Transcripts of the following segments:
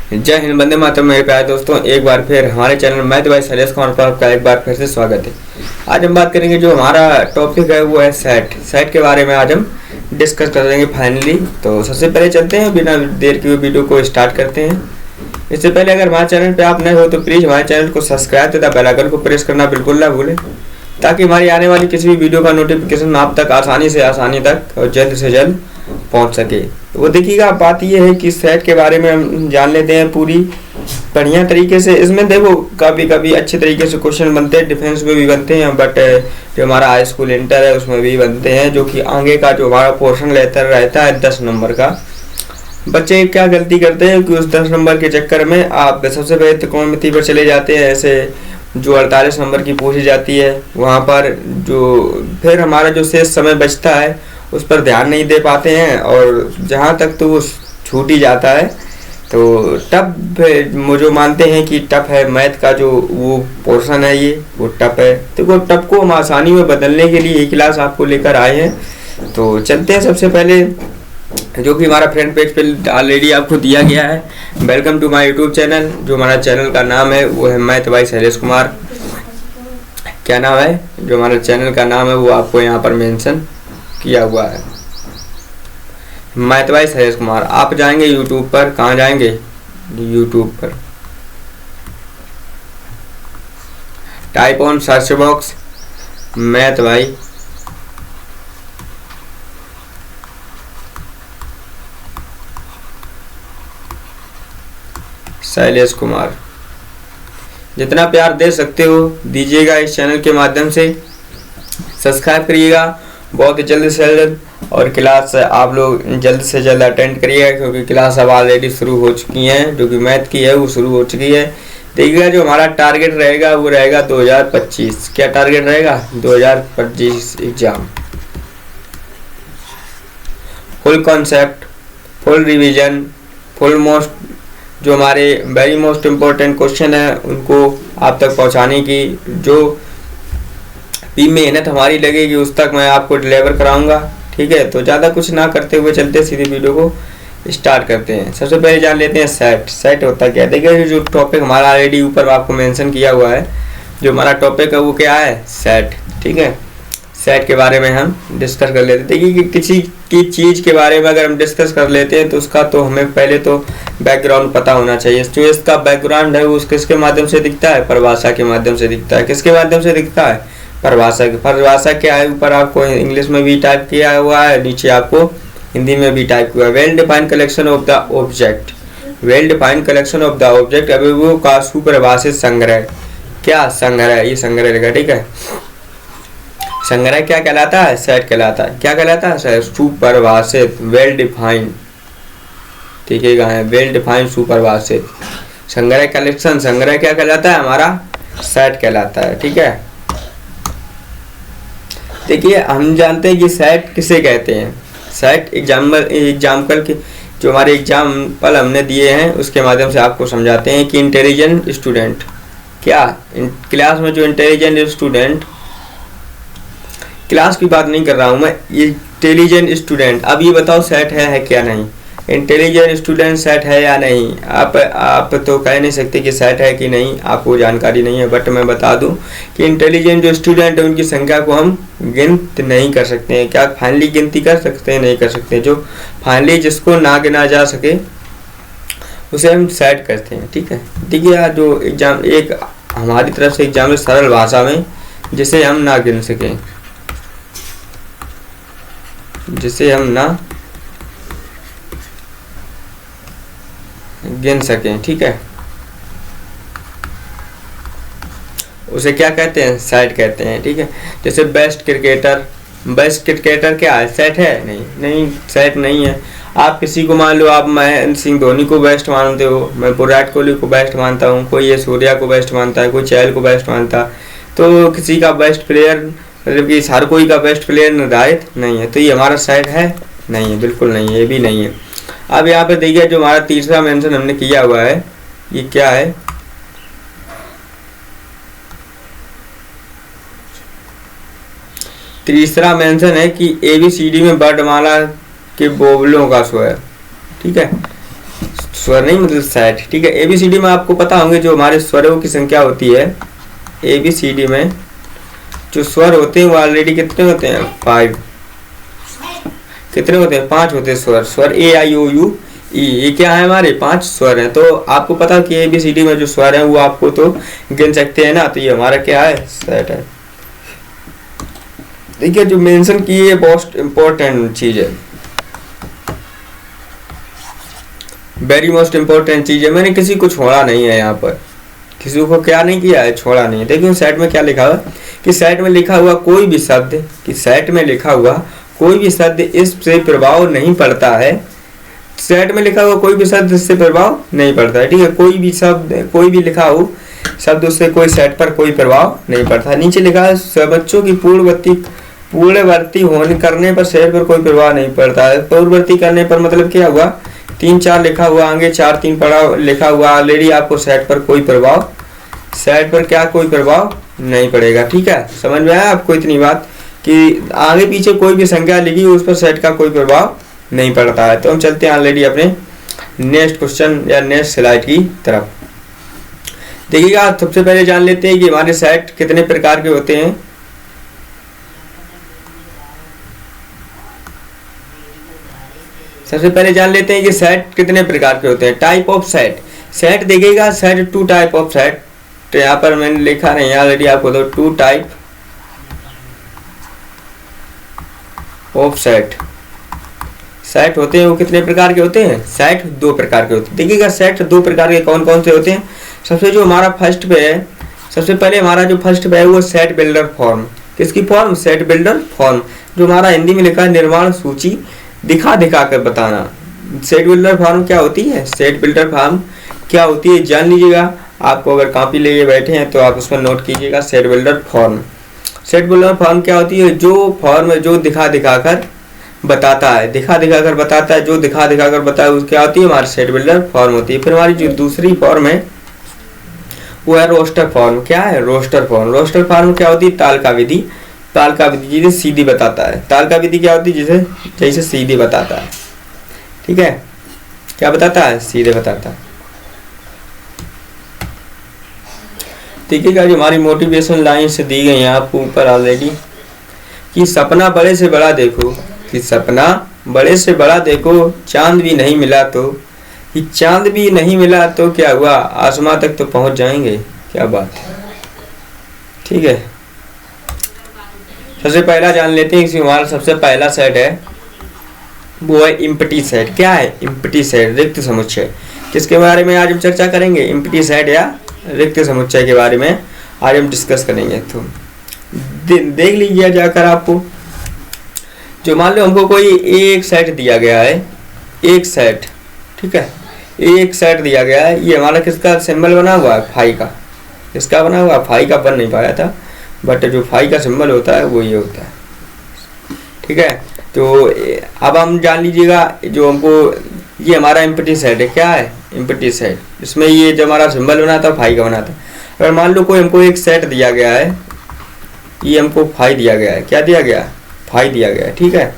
जय हिंद, वंदे मातरम। मेरे प्यारे दोस्तों, एक बार फिर हमारे channel math bye Shailesh Kumar पर आपका एक बार फिर से स्वागत है। आज हम बात करेंगे, जो हमारा टॉपिक है वो है सेट के बारे में आज हम डिस्कस करेंगे फाइनली। तो सबसे पहले चलते हैं, बिना देर के वीडियो को स्टार्ट करते हैं। इससे पहले अगर हमारे चैनल पे आप नए हो तो प्लीज़ हमारे चैनल को सब्सक्राइब तथा बेल आइकन को प्रेस करना बिल्कुल ना भूलें, ताकि हमारी आने वाली किसी भी वीडियो का नोटिफिकेशन आप तक आसानी तक और जल्द से जल्द पहुंच सके। वो देखिएगा, बात ये है कि सेट के बारे में हम जान लेते हैं पूरी बढ़िया तरीके से। इसमें देखो कभी कभी अच्छे तरीके से क्वेश्चन बनते हैं, डिफेंस में भी बनते हैं, बट जो हमारा हाई स्कूल इंटर है उसमें भी बनते हैं, जो कि आगे का जो हमारा पोर्शन रहता है 10 नंबर का। बच्चे क्या गलती करते हैं कि उस 10 नंबर के चक्कर में आप सबसे पहले त्रिकोणमिति पर चले जाते हैं, ऐसे जो 48 नंबर की पूछी जाती है वहाँ पर, जो फिर हमारा जो शेष समय बचता है उस पर ध्यान नहीं दे पाते हैं, और जहाँ तक तो वो छूट ही जाता है। तो टफ जो मानते हैं कि टफ है मैथ का जो वो पोर्शन है, ये वो टफ है। तो वो टफ को हम आसानी में बदलने के लिए ये क्लास आपको लेकर आए हैं। तो चलते हैं, सबसे पहले जो कि हमारा फ्रंट पेज पे ऑलरेडी आपको दिया गया है, welcome to my YouTube channel. जो हमारा चैनल का नाम है वो है मैथ बाय शैलेश कुमार। क्या नाम है, जो हमारा चैनल का नाम है वो आपको यहाँ पर मेंशन किया हुआ है, मैथ बाय शैलेश कुमार। आप जाएंगे यूट्यूब पर, कहाँ जाएंगे, यूट्यूब पर type on search box math bye Shailesh Kumar. जितना प्यार दे सकते हो दीजिएगा इस चैनल के माध्यम से, सब्सक्राइब करिएगा बहुत जल्द से जल्द, और क्लास आप लोग जल्द से जल्द अटेंड करिएगा, क्योंकि क्लास अब ऑलरेडी शुरू हो चुकी हैं, जो कि मैथ की है वो शुरू हो चुकी है। देखिएगा, जो हमारा टारगेट रहेगा वो रहेगा 2025। क्या टारगेट रहेगा, 2025 exam, full concept, full revision, full most जो हमारे वेरी मोस्ट इम्पोर्टेंट क्वेश्चन है उनको आप तक पहुंचाने की जो भी मेहनत हमारी लगेगी उस तक मैं आपको डिलीवर कराऊंगा। ठीक है, तो ज़्यादा कुछ ना करते हुए चलते सीधे वीडियो को स्टार्ट करते हैं। सबसे पहले जान लेते हैं सेट होता क्या है। देखिए, जो टॉपिक हमारा ऑलरेडी ऊपर आपको मेंशन किया हुआ है, जो हमारा टॉपिक है वो क्या है, सेट। ठीक है, सेट के बारे में हम डिस्कस कर लेते हैं। देखिए कि किसी की चीज़ के बारे में अगर हम डिस्कस कर लेते हैं तो उसका तो हमें पहले तो बैकग्राउंड पता होना चाहिए। जो इसका बैकग्राउंड है वो किसके माध्यम से दिखता है, परिभाषा के माध्यम से दिखता है। किसके माध्यम से दिखता है, परिभाषा की। परिभाषा क्या है, ऊपर आपको इंग्लिश में भी टाइप किया हुआ है, नीचे आपको हिंदी में भी टाइप हुआ है। Well defined collection of the object, well defined collection of the object, अभी वो का सुपरिभाषित संग्रह। क्या संग्रह, ये संग्रह रहेगा। ठीक है, संग्रह क्या कहलाता है, सेट कहलाता है। क्या कहलाता है, सुपरिभाषित, वेल डिफाइंड। ठीक है, वेल डिफाइंड सुपरिभाषित संग्रह कलेक्शन, संग्रह क्या कहलाता है, हमारा सेट कहलाता है। ठीक है, देखिए हम जानते हैं कि सेट किसे कहते हैं। सेट एग्जाम्पल के जो हमारे एग्जाम्पल हमने दिए हैं उसके माध्यम से आपको समझाते हैं कि इंटेलिजेंट स्टूडेंट, क्या क्लास में जो इंटेलिजेंट स्टूडेंट, क्लास की बात नहीं कर रहा हूँ मैं, इंटेलिजेंट स्टूडेंट। अब ये बताओ सेट है क्या नहीं, इंटेलिजेंट स्टूडेंट सेट है या नहीं। आप तो कह नहीं सकते कि सेट है कि नहीं, आपको जानकारी नहीं है, बट मैं बता दूं कि इंटेलिजेंट जो स्टूडेंट है उनकी संख्या को हम गिनती नहीं कर सकते हैं। क्या फाइनली गिनती कर सकते हैं, नहीं कर सकते। जो फाइनली जिसको ना गिना जा सके उसे हम सेट करते हैं। ठीक है, देखिए जो एग्जाम एक हमारी तरफ से एग्जाम है सरल भाषा में, जिसे हम ना गिन सकें, जिसे हम ना गिन सकें। ठीक है, उसे क्या कहते हैं, सेट कहते हैं। ठीक है, जैसे बेस्ट क्रिकेटर, बेस्ट क्रिकेटर क्या है, सेट है, नहीं सेट नहीं है। आप किसी को मान लो, आप महेंद्र सिंह धोनी को बेस्ट मानते हो, मैं विराट कोहली को बेस्ट मानता हूँ, कोई ये सूर्या को बेस्ट मानता है, कोई चहल को बेस्ट मानता है। तो किसी का बेस्ट प्लेयर, मतलब कि हर कोई का बेस्ट प्लेयर निर्धारित नहीं है। तो ये हमारा सेट है, नहीं है, बिल्कुल नहीं है, ये भी नहीं है। अब यहाँ पे देखिए, जो हमारा तीसरा मेंशन हमने किया हुआ है, ये क्या है, तीसरा मेंशन है कि ABCD में वर्णमाला के बोबलों का स्वर। ठीक है, स्वर नहीं मतलब सेट, ठीक है। ABCD में आपको पता होंगे जो हमारे स्वरों की संख्या होती है, ABCD में जो स्वर होते हैं वो ऑलरेडी कितने होते हैं, 5। कितने होते हैं, 5 होते हैं स्वर। स्वर A I O U E, ये क्या है, हमारे 5 स्वर हैं। तो आपको पता कि ABCD में जो स्वर हैं वो आपको तो गिन सकते हैं ना, तो ये हमारा क्या है, सेट है। देखिए जो मेंशन की है मोस्ट इम्पोर्टेंट चीज है, वेरी मोस्ट इम्पोर्टेंट चीज है। मैंने किसी को छोड़ा नहीं है, यहाँ पर किसी को क्या नहीं किया है, छोड़ा नहीं है। देखिए सेट में क्या लिखा हुआ कि सेट में लिखा हुआ कोई भी शब्द, कि सेट में लिखा हुआ कोई भी शब्द इससे प्रभाव नहीं पड़ता है। सेट में लिखा हुआ कोई भी शब्द इससे प्रभाव नहीं पड़ता है, ठीक है। कोई भी शब्द, कोई भी लिखा हो शब्द, उससे कोई सेट पर कोई प्रभाव नहीं पड़ता है। नीचे लिखा है बच्चों की पूर्ववर्ती होने करने पर सेट पर कोई प्रभाव नहीं पड़ता है। पूर्ववर्ती करने पर मतलब क्या हुआ, 3-4 लिखा हुआ, आगे 4-3 पढ़ा लिखा हुआ ऑलरेडी, आपको सेट पर कोई प्रभाव, सेट पर क्या कोई प्रभाव नहीं पड़ेगा, ठीक है। समझ में आया आपको इतनी बात कि आगे पीछे कोई भी संख्या लिखी उस पर सेट का कोई प्रभाव नहीं पड़ता है। तो हम चलते हैं ऑलरेडी अपने नेक्स्ट क्वेश्चन या नेक्स्ट स्लाइड की तरफ। देखिएगा सबसे पहले जान लेते हैं कि हमारे सेट कितने प्रकार के होते हैं। सबसे पहले जान लेते हैं कि सेट कितने प्रकार के होते हैं। टाइप ऑफ सेट, सेट देखिएगा सेट 2 टाइप ऑफ सेट, तो यहाँ पर मैंने लिखा नहीं ऑलरेडी आपको, तो 2 टाइप ऑफ सेट। सेट होते हैं वो कितने प्रकार के होते हैं, सेट 2 प्रकार के होते हैं। देखिएगा सेट 2 प्रकार के कौन कौन से होते हैं। सबसे जो हमारा फर्स्ट पे है, सबसे पहले हमारा जो फर्स्ट पे है वो सेट बिल्डर फॉर्म। किसकी फॉर्म, सेट बिल्डर फॉर्म, जो हमारा हिंदी में लिखा है निर्माण सूची दिखा दिखा कर बताना। सेट बिल्डर फॉर्म क्या होती है, सेट बिल्डर फॉर्म क्या होती है जान लीजिएगा। आपको अगर कॉपी लेके बैठे हैं तो आप उसमें नोट कीजिएगा, set builder form. Set builder form क्या होती है, जो फॉर्म जो दिखा दिखा कर बताता है, दिखा दिखा कर बताता है, जो दिखा दिखा कर बताए वो क्या होती है, हमारी सेट बिल्डर फॉर्म होती है। फिर हमारी जो दूसरी फॉर्म है वो है रोस्टर फॉर्म। क्या है, रोस्टर फॉर्म। रोस्टर फॉर्म क्या होती है, तालिका विधि। तालिका विधि जिसे सीधी बताता है। तालिका विधि क्या होती है, जिसे जैसे सीधी बताता है, ठीक है। क्या बताता है, सीधे बताता है। देखिएगा जो हमारी मोटिवेशन लाइन से दी गई है आपको ऊपर ऑलरेडी, कि सपना बड़े से बड़ा देखो, कि सपना बड़े से बड़ा देखो, चांद भी नहीं मिला तो, कि चांद भी नहीं मिला तो क्या हुआ, आसमां तक तो पहुंच जाएंगे। क्या बात है, ठीक है। सबसे पहला जान लेते हैं कि हमारा सबसे पहला सेट है वो है इम्पटी सेट। क्या है, इम्पटी सेट, रिक्त समुच्चय। किसके बारे में आज हम चर्चा करेंगे, इम्पटी सेट या रिक्त समुच्चय के बारे में आज हम डिस्कस करेंगे। तो देख लीजिए जाकर आपको, जो मान लो हमको कोई एक सेट दिया गया है, एक सेट, ठीक है, एक सेट दिया गया है। ये हमारा किसका सिंबल बना हुआ है, फाई का। किसका बना हुआ, फाई का बन नहीं पाया था, बट जो फाई का सिंबल होता है वो ये होता है, ठीक है। तो अब हम जान लीजिएगा जो हमको ये हमारा इम्पटी सेट है। क्या है, इम्पटी सेट। इसमें ये जो हमारा सिंबल बना था फाई का बना था। अगर मान लो कोई हमको एक सेट दिया गया है, ये हमको फाई दिया गया है। क्या दिया गया, फाई दिया गया है, ठीक है।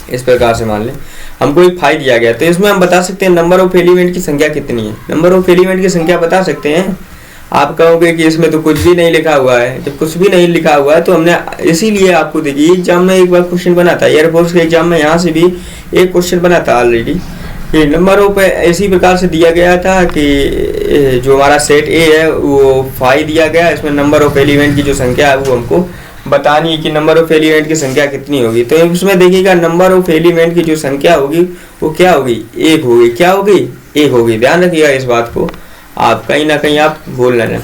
इस प्रकार से मान लें हमको एक फाई दिया गया, तो इसमें हम बता सकते हैं नंबर ऑफ एलिमेंट की संख्या कितनी है। नंबर ऑफ एलिमेंट की संख्या बता सकते हैं। आप कहोगे कि इसमें तो कुछ भी नहीं लिखा हुआ है। जब कुछ भी नहीं लिखा हुआ है तो हमने इसीलिए आपको देखिए एग्जाम में एक बार क्वेश्चन बना था, एयरफोर्स के एग्जाम में यहाँ से भी एक क्वेश्चन बना था ऑलरेडी। ये नंबर ऑफ इसी प्रकार से दिया गया था कि जो हमारा सेट ए है वो फाई दिया गया, इसमें नंबर ऑफ एलिमेंट की जो संख्या है वो हमको बतानी है कि नंबर ऑफ एलिमेंट की संख्या कितनी होगी। तो इसमें देखिएगा नंबर ऑफ एलिमेंट की जो संख्या होगी वो क्या होगी, एक होगी। क्या होगी, एक होगी। ध्यान रखिएगा इस बात को, आप कहीं ना कहीं आप भूल ना जाए।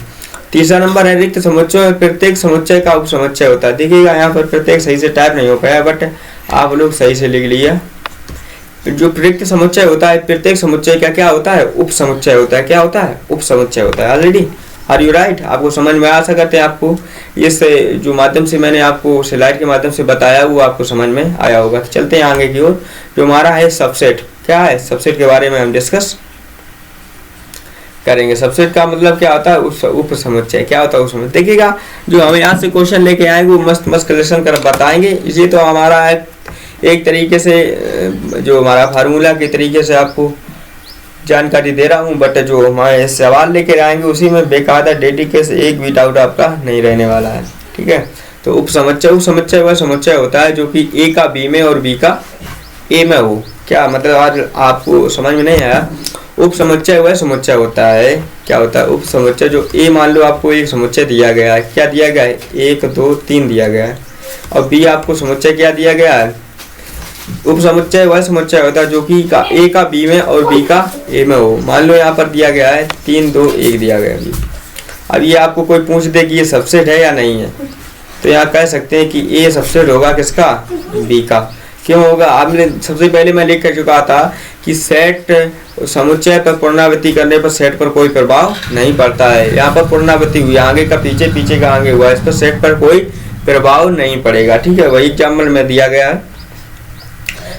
तीसरा नंबर है रिक्त समुच्चय। प्रत्येक समुच्चय का उप समुच्चय होता है। देखिएगा यहाँ पर प्रत्येक सही से टाइप नहीं हो पाया, बट आप लोग सही से लिख लिया। जो रिक्त समुच्चय होता है, प्रत्येक समुच्चय का क्या होता है, उप समुच्चय होता है। क्या होता है, उप समुच्चय होता है। ऑलरेडी आर यू राइट, आपको समझ में आ सकते हैं। आपको इस जो माध्यम से मैंने आपको स्लाइड के माध्यम से बताया वो आपको समझ में आया होगा। तो चलते हैं आगे की ओर। जो हमारा है सबसेट। क्या है, सबसेट के बारे में हम डिस्कस करेंगे। सबसेट का मतलब क्या होता है, उप समुच्चय। क्या होता है उप समुच्चय। देखिएगा जो हम यहाँ से क्वेश्चन लेके आएंगे वो मस्त मस्त कलेक्शन कर बताएंगे। ये तो हमारा है एक तरीके से जो हमारा फार्मूला के तरीके से आपको जानकारी दे रहा हूँ, बट जो हमारे सवाल लेकर आएंगे उसी में बेकायदा डेडिकेशन एक भी डाउट आपका नहीं रहने वाला है। ठीक है, तो उप समुच्चय वह समुच्चय होता है जो कि ए का बी में और बी का ए में हो। क्या मतलब आज आपको समझ में नहीं आया? उप समुच्चय वह समुच्चय होता है, क्या होता है उप समुच्चय? जो ए मान लो आपको एक समुच्चय दिया गया है, क्या दिया गया है? 1 2 3 दिया गया है, और बी आपको समुच्चय क्या दिया गया है? उप समुच्चय वह समुच्चय होता है जो कि ए का बी में और बी का ए में हो। मान लो यहाँ पर दिया गया है 3 2 1 दिया गया है। अब ये आपको कोई पूछ दे कि ये सबसेट है या नहीं है, तो यहाँ कह सकते हैं कि ए सबसेट होगा किसका? बी का। क्यों होगा? आपने सबसे पहले मैं लिख कर चुका था कि सेट समुच्चय पर पुनरावृत्ति करने पर सेट पर कोई प्रभाव नहीं पड़ता है। यहाँ पर पुनरावृत्ति हुई, आगे का पीछे, पीछे का आगे हुआ, इस पर सेट पर कोई प्रभाव नहीं पड़ेगा। ठीक है, वही एग्जाम्पल में दिया गया है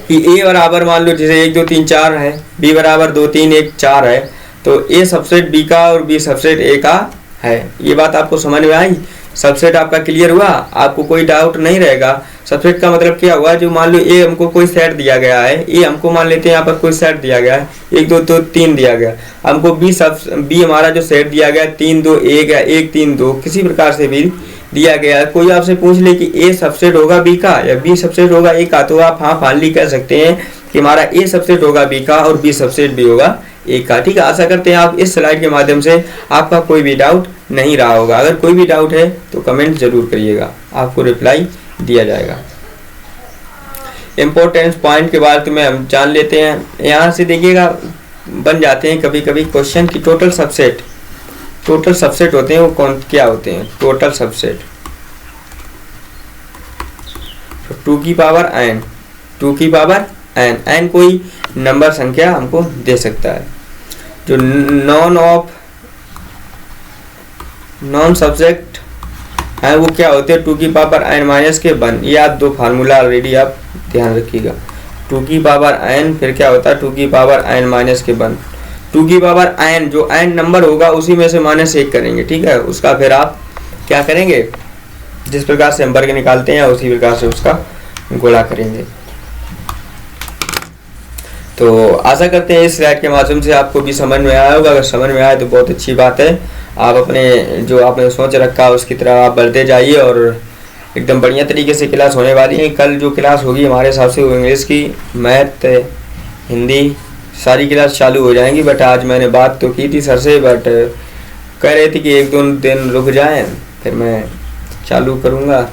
कि ए बराबर मान लो जैसे 1 2 3 4 है, बी बराबर 2 3 1 4 है, तो ए सबसेट बी का और बी सबसेट ए का है। ये बात आपको समझ में आई? सबसेट आपका क्लियर हुआ? आपको कोई डाउट नहीं रहेगा। सबसेट का मतलब क्या हुआ? जो मान लो ए हमको कोई सेट दिया गया है, ए हमको मान लेते हैं यहाँ पर कोई सेट दिया गया है, 1 2 2 3 दिया गया, हमको बी हमारा जो सेट दिया गया 3 2 1 है, 1 3 2 किसी प्रकार से भी दिया गया है। कोई आपसे पूछ ले कि ए सबसेट होगा बी का या बी सबसेट होगा ए का, तो आप हाँ फाइनली कह सकते हैं कि हमारा ए सबसेट होगा बी का और बी सबसेट भी होगा ए का। ठीक है, आशा करते हैं आप इस स्लाइड के माध्यम से आपका कोई भी डाउट नहीं रहा होगा। अगर कोई भी डाउट है तो कमेंट जरूर करिएगा, आपको रिप्लाई दिया जाएगा। इम्पोर्टेंस पॉइंट के बारे में हम जान लेते हैं। यहाँ से देखिएगा बन जाते हैं कभी कभी क्वेश्चन की टोटल सबसेट होते हैं वो कौन क्या होते हैं? टोटल सबसेट 2 की पावर n, 2 की पावर n कोई नंबर संख्या हमको दे सकता है। जो नॉन सब्जेक्ट है वो क्या होते हैं? 2 की पावर n माइनस के 1। ये आप दो फार्मूला ऑलरेडी आप ध्यान रखिएगा। 2 की पावर n फिर क्या होता है? 2 की पावर n माइनस के 1। 2 की पावर n जो n नंबर होगा उसी में से -1 करेंगे। ठीक है, उसका फिर आप क्या करेंगे? जिस प्रकार से हम वर्ग निकालते हैं उसी प्रकार से उसका गुणा करेंगे। तो आशा करते हैं इस स्लाइड के माध्यम से आपको भी समझ में आया होगा। अगर समझ में आया तो बहुत अच्छी बात है। आप अपने जो आपने सोच रखा उसकी तरह आप बढ़ते जाइए और एकदम बढ़िया तरीके से क्लास होने वाली है। कल जो क्लास होगी हमारे हिसाब से वो इंग्लिश की, मैथ, हिंदी सारी क्लास चालू हो जाएंगी। बट आज मैंने बात तो की थी सर से, बट कह रहे थे कि 1-2 दिन रुक जाएं फिर मैं चालू करूँगा।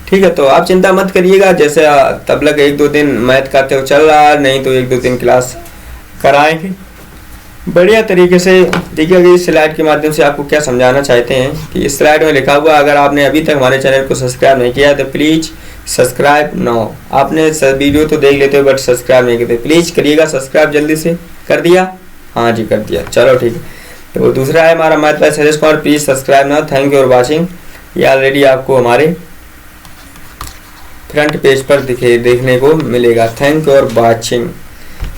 ठीक है, तो आप चिंता मत करिएगा। जैसे तब लग 1-2 दिन मैथ का तो चल रहा है, नहीं तो 1-2 दिन क्लास कराएंगे बढ़िया तरीके से। देखिए इस स्लाइड के माध्यम से आपको क्या समझाना चाहते हैं कि इस स्लाइड में लिखा हुआ, अगर आपने अभी तक हमारे चैनल को सब्सक्राइब नहीं किया तो प्लीज़ सब्सक्राइब नाउ। आपने वीडियो तो देख लेते हो बट सब्सक्राइब नहीं करते, प्लीज़ करिएगा सब्सक्राइब जल्दी से। कर दिया? हाँ जी कर दिया, चलो ठीक है। तो दूसरा है हमारा math bye Shailesh Kumar, please subscribe now. Thank you for watching. ये ऑलरेडी आपको हमारे फ्रंट पेज पर देखने को मिलेगा। Thank you for watching.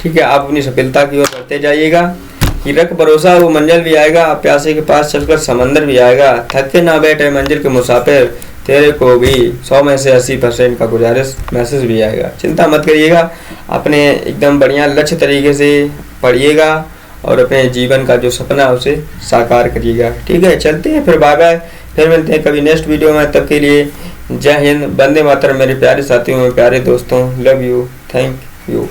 ठीक है, आप अपनी सफलता की ओर बढ़ते जाइएगा। कि रख भरोसा वो मंजिल भी आएगा, प्यासे के पास चलकर समंदर भी आएगा, थक के ना बैठे मंजिल के मुसाफिर, तेरे को भी 100 में से 80% का गुजारिश मैसेज भी आएगा। चिंता मत करिएगा, अपने एकदम बढ़िया लक्ष्य तरीके से पढ़िएगा और अपने जीवन का जो सपना है उसे साकार करिएगा। ठीक है, चलते हैं फिर, बाय बाय। फिर मिलते हैं कभी नेक्स्ट वीडियो में। तब के लिए जय हिंद, वंदे मातरम मेरे प्यारे साथियों, मेरे प्यारे दोस्तों, लव यू, थैंक यू।